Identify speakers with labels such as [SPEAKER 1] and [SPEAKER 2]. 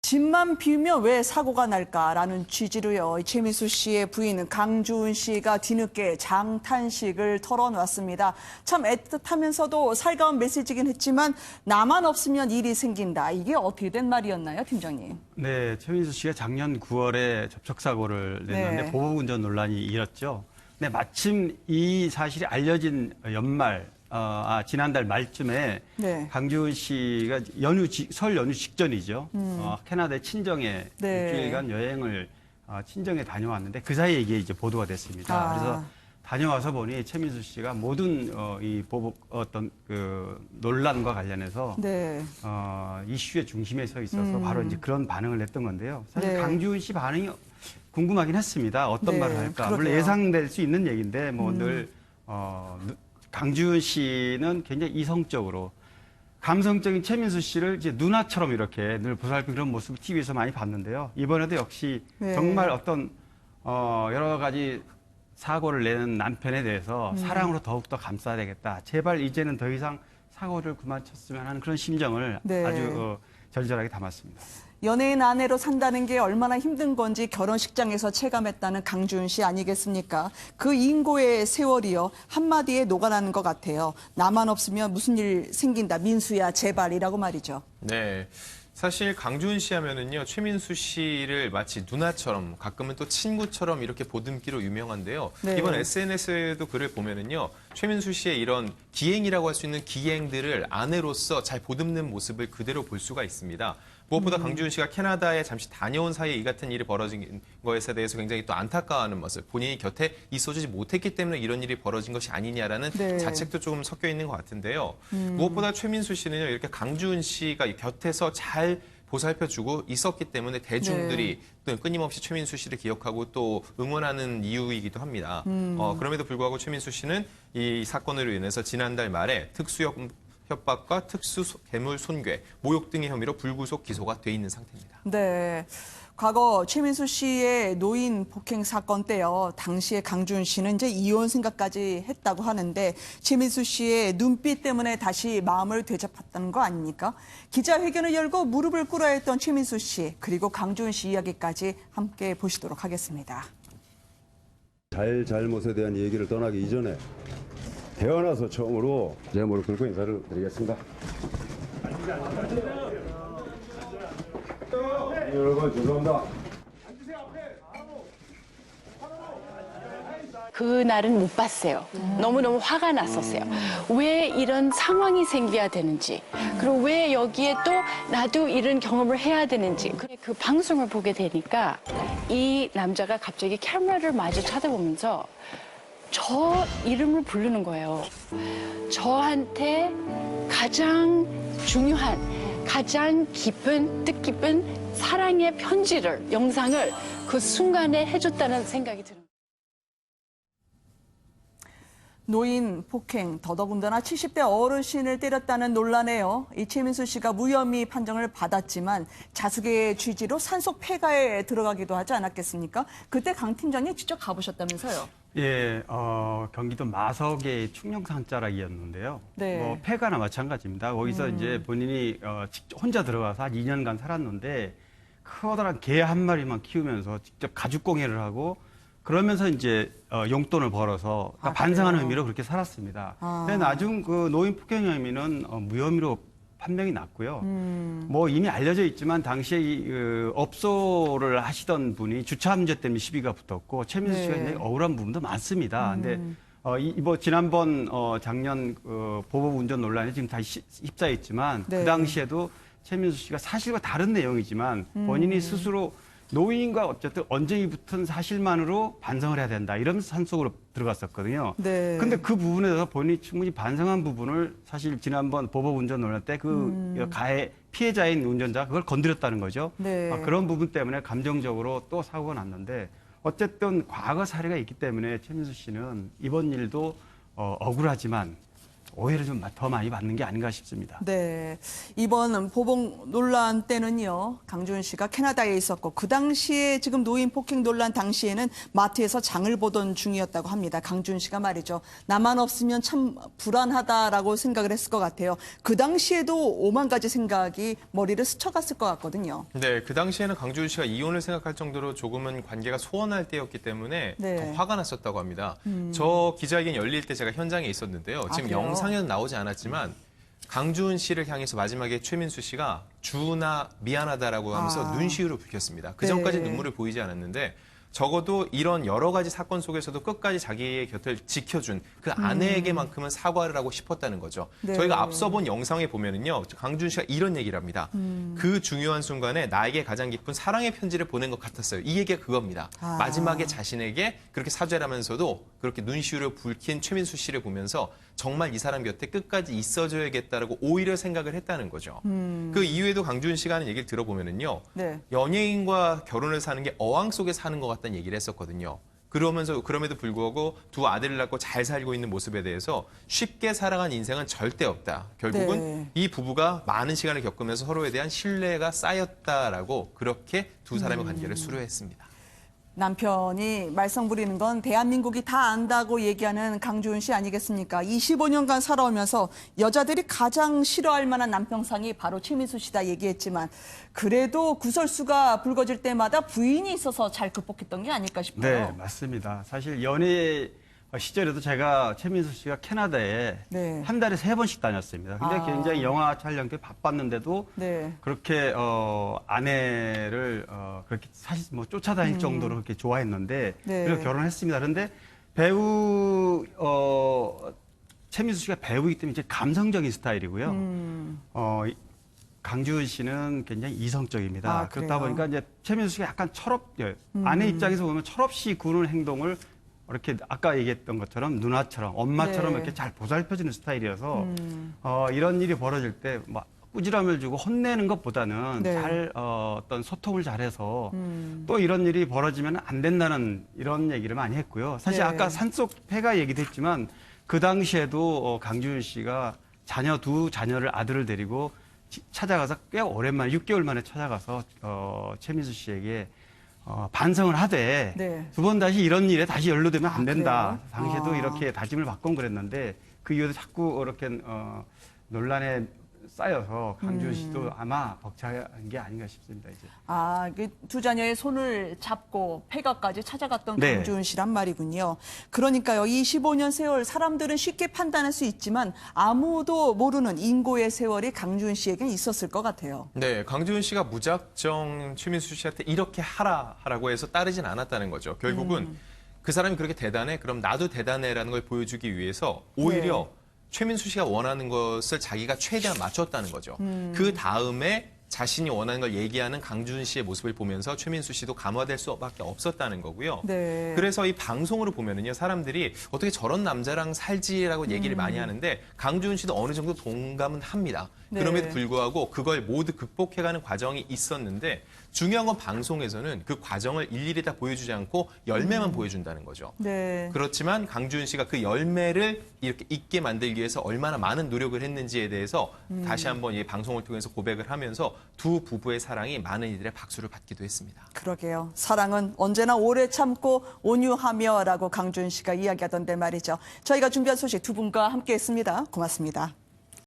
[SPEAKER 1] 집만 비우면 왜 사고가 날까라는 취지로요. 최민수 씨의 부인 강주은 씨가 뒤늦게 장탄식을 털어놨습니다. 참 애틋하면서도 살가운 메시지긴 했지만 나만 없으면 일이 생긴다. 이게 어떻게 된 말이었나요, 팀장님?
[SPEAKER 2] 네, 최민수 씨가 작년 9월에 접촉사고를 냈는데
[SPEAKER 1] 네.
[SPEAKER 2] 보복운전 논란이 일었죠. 네, 마침 이 사실이 알려진 지난달 말쯤에
[SPEAKER 1] 네.
[SPEAKER 2] 강주은 씨가 설 연휴 직전이죠. 캐나다의 친정에
[SPEAKER 1] 네.
[SPEAKER 2] 일주일간 여행을 친정에 다녀왔는데 그 사이에 이게 이제 보도가 됐습니다. 그래서 다녀와서 보니 최민수 씨가 모든 이 보복 그 논란과 관련해서
[SPEAKER 1] 네.
[SPEAKER 2] 이슈의 중심에 서 있어서 바로 이제 그런 반응을 냈던 건데요. 사실
[SPEAKER 1] 네.
[SPEAKER 2] 강주은 씨 반응이 궁금하긴 했습니다. 어떤
[SPEAKER 1] 네,
[SPEAKER 2] 말을 할까.
[SPEAKER 1] 그러게요.
[SPEAKER 2] 물론 예상될 수 있는 얘기인데 뭐 늘 강주은 씨는 굉장히 이성적으로 감성적인 최민수 씨를 이제 누나처럼 이렇게 늘 보살피는 그런 모습을 TV에서 많이 봤는데요. 이번에도 역시
[SPEAKER 1] 네.
[SPEAKER 2] 정말 어떤 여러 가지 사고를 내는 남편에 대해서 사랑으로 더욱더 감싸야 되겠다. 제발 이제는 더 이상 사고를 그만 쳤으면 하는 그런 심정을
[SPEAKER 1] 네.
[SPEAKER 2] 아주 절절하게 담았습니다.
[SPEAKER 1] 연예인 아내로 산다는 게 얼마나 힘든 건지 결혼식장에서 체감했다는 강주은 씨 아니겠습니까? 그 인고의 세월이요. 한마디에 녹아나는 것 같아요. 나만 없으면 무슨 일 생긴다. 민수야 제발이라고 말이죠.
[SPEAKER 3] 네. 사실 강주은 씨 하면은요, 최민수 씨를 마치 누나처럼 가끔은 또 친구처럼 이렇게 보듬기로 유명한데요.
[SPEAKER 1] 네.
[SPEAKER 3] 이번 SNS에도 글을 보면은요, 최민수 씨의 이런 기행이라고 할 수 있는 기행들을 아내로서 잘 보듬는 모습을 그대로 볼 수가 있습니다. 무엇보다 강주은 씨가 캐나다에 잠시 다녀온 사이에 이 같은 일이 벌어진 것에 대해서 굉장히 또 안타까워하는 모습, 본인이 곁에 있어주지 못했기 때문에 이런 일이 벌어진 것이 아니냐라는
[SPEAKER 1] 네.
[SPEAKER 3] 자책도 조금 섞여 있는 것 같은데요. 무엇보다 최민수 씨는요, 이렇게 강주은 씨가 곁에서 잘 보살펴주고 있었기 때문에 대중들이 또 끊임없이 최민수 씨를 기억하고 또 응원하는 이유이기도 합니다. 그럼에도 불구하고 최민수 씨는 이 사건으로 인해서 지난달 말에 협박과 특수 괴물 손괴, 모욕 등의 혐의로 불구속 기소가 돼 있는 상태입니다.
[SPEAKER 1] 네. 과거 최민수 씨의 노인 폭행 사건 때요. 당시에 강주은 씨는 이제 이혼 생각까지 했다고 하는데 최민수 씨의 눈빛 때문에 다시 마음을 되잡았다는 거 아닙니까? 기자회견을 열고 무릎을 꿇어야 했던 최민수 씨 그리고 강주은 씨 이야기까지 함께 보시도록 하겠습니다.
[SPEAKER 4] 잘못에 대한 얘기를 떠나기 이전에 태어나서 처음으로 제 무릎 꿇고 인사를 드리겠습니다. 여러분 죄송합니다.
[SPEAKER 5] 그날은 못 봤어요. 너무너무 화가 났었어요. 왜 이런 상황이 생겨야 되는지, 그리고 왜 여기에 또 나도 이런 경험을 해야 되는지. 그 방송을 보게 되니까 이 남자가 갑자기 카메라를 마주 쳐다보면서 저 이름을 부르는 거예요. 저한테 가장 중요한, 가장 깊은, 뜻깊은 사랑의 편지를, 영상을 그 순간에 해줬다는 생각이 들어요.
[SPEAKER 1] 노인 폭행, 더더군다나 70대 어르신을 때렸다는 논란에요. 이 최민수 씨가 무혐의 판정을 받았지만 자숙의 취지로 산속 폐가에 들어가기도 하지 않았겠습니까? 그때 강 팀장님 직접 가보셨다면서요?
[SPEAKER 2] 예, 경기도 마석의 충령산 자락이었는데요.
[SPEAKER 1] 네.
[SPEAKER 2] 뭐 폐가나 마찬가지입니다. 거기서 이제 본인이 직접 혼자 들어가서 한 2년간 살았는데 커다란 개 한 마리만 키우면서 직접 가죽 공예를 하고 그러면서 이제 용돈을 벌어서 그러니까 반성하는 의미로 그렇게 살았습니다. 근데 나중 그 노인 폭행 혐의는 무혐의로 판명이 났고요. 뭐 이미 알려져 있지만 당시에 그 업소를 하시던 분이 주차 문제 때문에 시비가 붙었고 최민수 씨가 굉장히 억울한 부분도 많습니다. 근데 지난번 작년 보복 운전 논란에 지금 다시 휩싸였지만 그 당시에도 최민수 씨가 사실과 다른 내용이지만 본인이 스스로 노인과 어쨌든 언쟁이 붙은 사실만으로 반성을 해야 된다. 이러면서 산속으로 들어갔었거든요.
[SPEAKER 1] 네.
[SPEAKER 2] 근데 그 부분에 대해서 본인이 충분히 반성한 부분을 사실 지난번 보복 운전 논란 때 그 가해 피해자인 운전자가 그걸 건드렸다는 거죠.
[SPEAKER 1] 네.
[SPEAKER 2] 그런 부분 때문에 감정적으로 또 사고가 났는데 어쨌든 과거 사례가 있기 때문에 최민수 씨는 이번 일도 억울하지만 오해를 좀 더 많이 받는 게 아닌가 싶습니다.
[SPEAKER 1] 네. 이번 보복 논란 때는요, 강주은 씨가 캐나다에 있었고, 그 당시에 지금 노인 폭행 논란 당시에는 마트에서 장을 보던 중이었다고 합니다. 강주은 씨가 말이죠. 나만 없으면 참 불안하다라고 생각을 했을 것 같아요. 그 당시에도 오만 가지 생각이 머리를 스쳐갔을 것 같거든요.
[SPEAKER 3] 네, 그 당시에는 강주은 씨가 이혼을 생각할 정도로 조금은 관계가 소원할 때였기 때문에
[SPEAKER 1] 네.
[SPEAKER 3] 더 화가 났었다고 합니다. 저 기자회견 열릴 때 제가 현장에 있었는데요. 지금
[SPEAKER 1] 그래요?
[SPEAKER 3] 영상에는 나오지 않았지만 강주은 씨를 향해서 마지막에 최민수 씨가 주은아 미안하다라고 하면서 눈시울을 붉혔습니다. 그 전까지
[SPEAKER 1] 네.
[SPEAKER 3] 눈물을 보이지 않았는데 적어도 이런 여러 가지 사건 속에서도 끝까지 자기의 곁을 지켜준 그 아내에게만큼은 사과를 하고 싶었다는 거죠.
[SPEAKER 1] 네.
[SPEAKER 3] 저희가 앞서 본 영상에 보면은요, 강준 씨가 이런 얘기를 합니다. 그 중요한 순간에 나에게 가장 깊은 사랑의 편지를 보낸 것 같았어요. 이 얘기가 그겁니다. 마지막에 자신에게 그렇게 사죄를 하면서도 그렇게 눈시울을 붉힌 최민수 씨를 보면서 정말 이 사람 곁에 끝까지 있어줘야겠다라고 오히려 생각을 했다는 거죠. 그 이후에도 강준 씨가 하는 얘기를 들어보면은요,
[SPEAKER 1] 네.
[SPEAKER 3] 연예인과 결혼을 사는 게 어항 속에 사는 것 같다는 얘기를 했었거든요. 그럼에도 불구하고 두 아들을 낳고 잘 살고 있는 모습에 대해서 쉽게 살아간 인생은 절대 없다. 결국은
[SPEAKER 1] 네.
[SPEAKER 3] 이 부부가 많은 시간을 겪으면서 서로에 대한 신뢰가 쌓였다라고 그렇게 두 사람의 관계를 수료했습니다.
[SPEAKER 1] 남편이 말썽 부리는 건 대한민국이 다 안다고 얘기하는 강주은 씨 아니겠습니까? 25년간 살아오면서 여자들이 가장 싫어할 만한 남편상이 바로 최민수 씨다 얘기했지만 그래도 구설수가 불거질 때마다 부인이 있어서 잘 극복했던 게 아닐까 싶어요.
[SPEAKER 2] 네, 맞습니다. 사실 연애 시절에도 제가 최민수 씨가 캐나다에
[SPEAKER 1] 네.
[SPEAKER 2] 한 달에 3번씩 다녔습니다. 근데 굉장히 영화 촬영 때 바빴는데도
[SPEAKER 1] 네.
[SPEAKER 2] 그렇게 아내를 그렇게 사실 뭐 쫓아다닐 정도로 그렇게 좋아했는데
[SPEAKER 1] 네.
[SPEAKER 2] 그래서 결혼했습니다. 그런데 배우 최민수 씨가 배우이기 때문에 이제 감성적인 스타일이고요. 강주은 씨는 굉장히 이성적입니다.
[SPEAKER 1] 아,
[SPEAKER 2] 그렇다
[SPEAKER 1] 그래요?
[SPEAKER 2] 보니까 이제 최민수 씨가 약간 아내 입장에서 보면 철없이 구는 행동을 이렇게 아까 얘기했던 것처럼 누나처럼 엄마처럼
[SPEAKER 1] 네.
[SPEAKER 2] 이렇게 잘 보살펴주는 스타일이어서 이런 일이 벌어질 때 막 꾸지람을 주고 혼내는 것보다는
[SPEAKER 1] 네.
[SPEAKER 2] 잘 어떤 소통을 잘해서 또 이런 일이 벌어지면 안 된다는 이런 얘기를 많이 했고요. 사실
[SPEAKER 1] 네.
[SPEAKER 2] 아까 산속 폐가 얘기도 했지만 그 당시에도 강주은 씨가 두 자녀를 아들을 데리고 찾아가서 꽤 오랜만에 6개월 만에 찾아가서 최민수 씨에게 반성을 하되
[SPEAKER 1] 네.
[SPEAKER 2] 두 번 다시 이런 일에 다시 연루되면 안 된다.
[SPEAKER 1] 그래요?
[SPEAKER 2] 당시에도 이렇게 다짐을 받곤 그랬는데 그 이후에도 자꾸 이렇게 논란에 쌓여서 강주은 씨도 아마 벅찬 게 아닌가 싶습니다. 이제.
[SPEAKER 1] 두 자녀의 손을 잡고 폐가까지 찾아갔던
[SPEAKER 2] 네.
[SPEAKER 1] 강주은 씨란 말이군요. 그러니까요, 25년 세월 사람들은 쉽게 판단할 수 있지만 아무도 모르는 인고의 세월이 강주은 씨에겐 있었을 것 같아요.
[SPEAKER 3] 네, 강주은 씨가 무작정 최민수 씨한테 이렇게 하라고 해서 따르진 않았다는 거죠. 결국은 그 사람이 그렇게 대단해? 그럼 나도 대단해라는 걸 보여주기 위해서 오히려
[SPEAKER 1] 네.
[SPEAKER 3] 최민수 씨가 원하는 것을 자기가 최대한 맞췄다는 거죠. 그 다음에 자신이 원하는 걸 얘기하는 강주은 씨의 모습을 보면서 최민수 씨도 감화될 수밖에 없었다는 거고요.
[SPEAKER 1] 네.
[SPEAKER 3] 그래서 이 방송으로 보면은요, 사람들이 어떻게 저런 남자랑 살지라고 얘기를 많이 하는데 강주은 씨도 어느 정도 동감은 합니다.
[SPEAKER 1] 네.
[SPEAKER 3] 그럼에도 불구하고 그걸 모두 극복해가는 과정이 있었는데 중요한 건 방송에서는 그 과정을 일일이 다 보여주지 않고 열매만 보여준다는 거죠.
[SPEAKER 1] 네.
[SPEAKER 3] 그렇지만 강주은 씨가 그 열매를 이렇게 있게 만들기 위해서 얼마나 많은 노력을 했는지에 대해서 다시 한번 이 방송을 통해서 고백을 하면서 두 부부의 사랑이 많은 이들의 박수를 받기도 했습니다.
[SPEAKER 1] 그러게요. 사랑은 언제나 오래 참고 온유하며라고 강주은 씨가 이야기하던데 말이죠. 저희가 준비한 소식 두 분과 함께했습니다. 고맙습니다.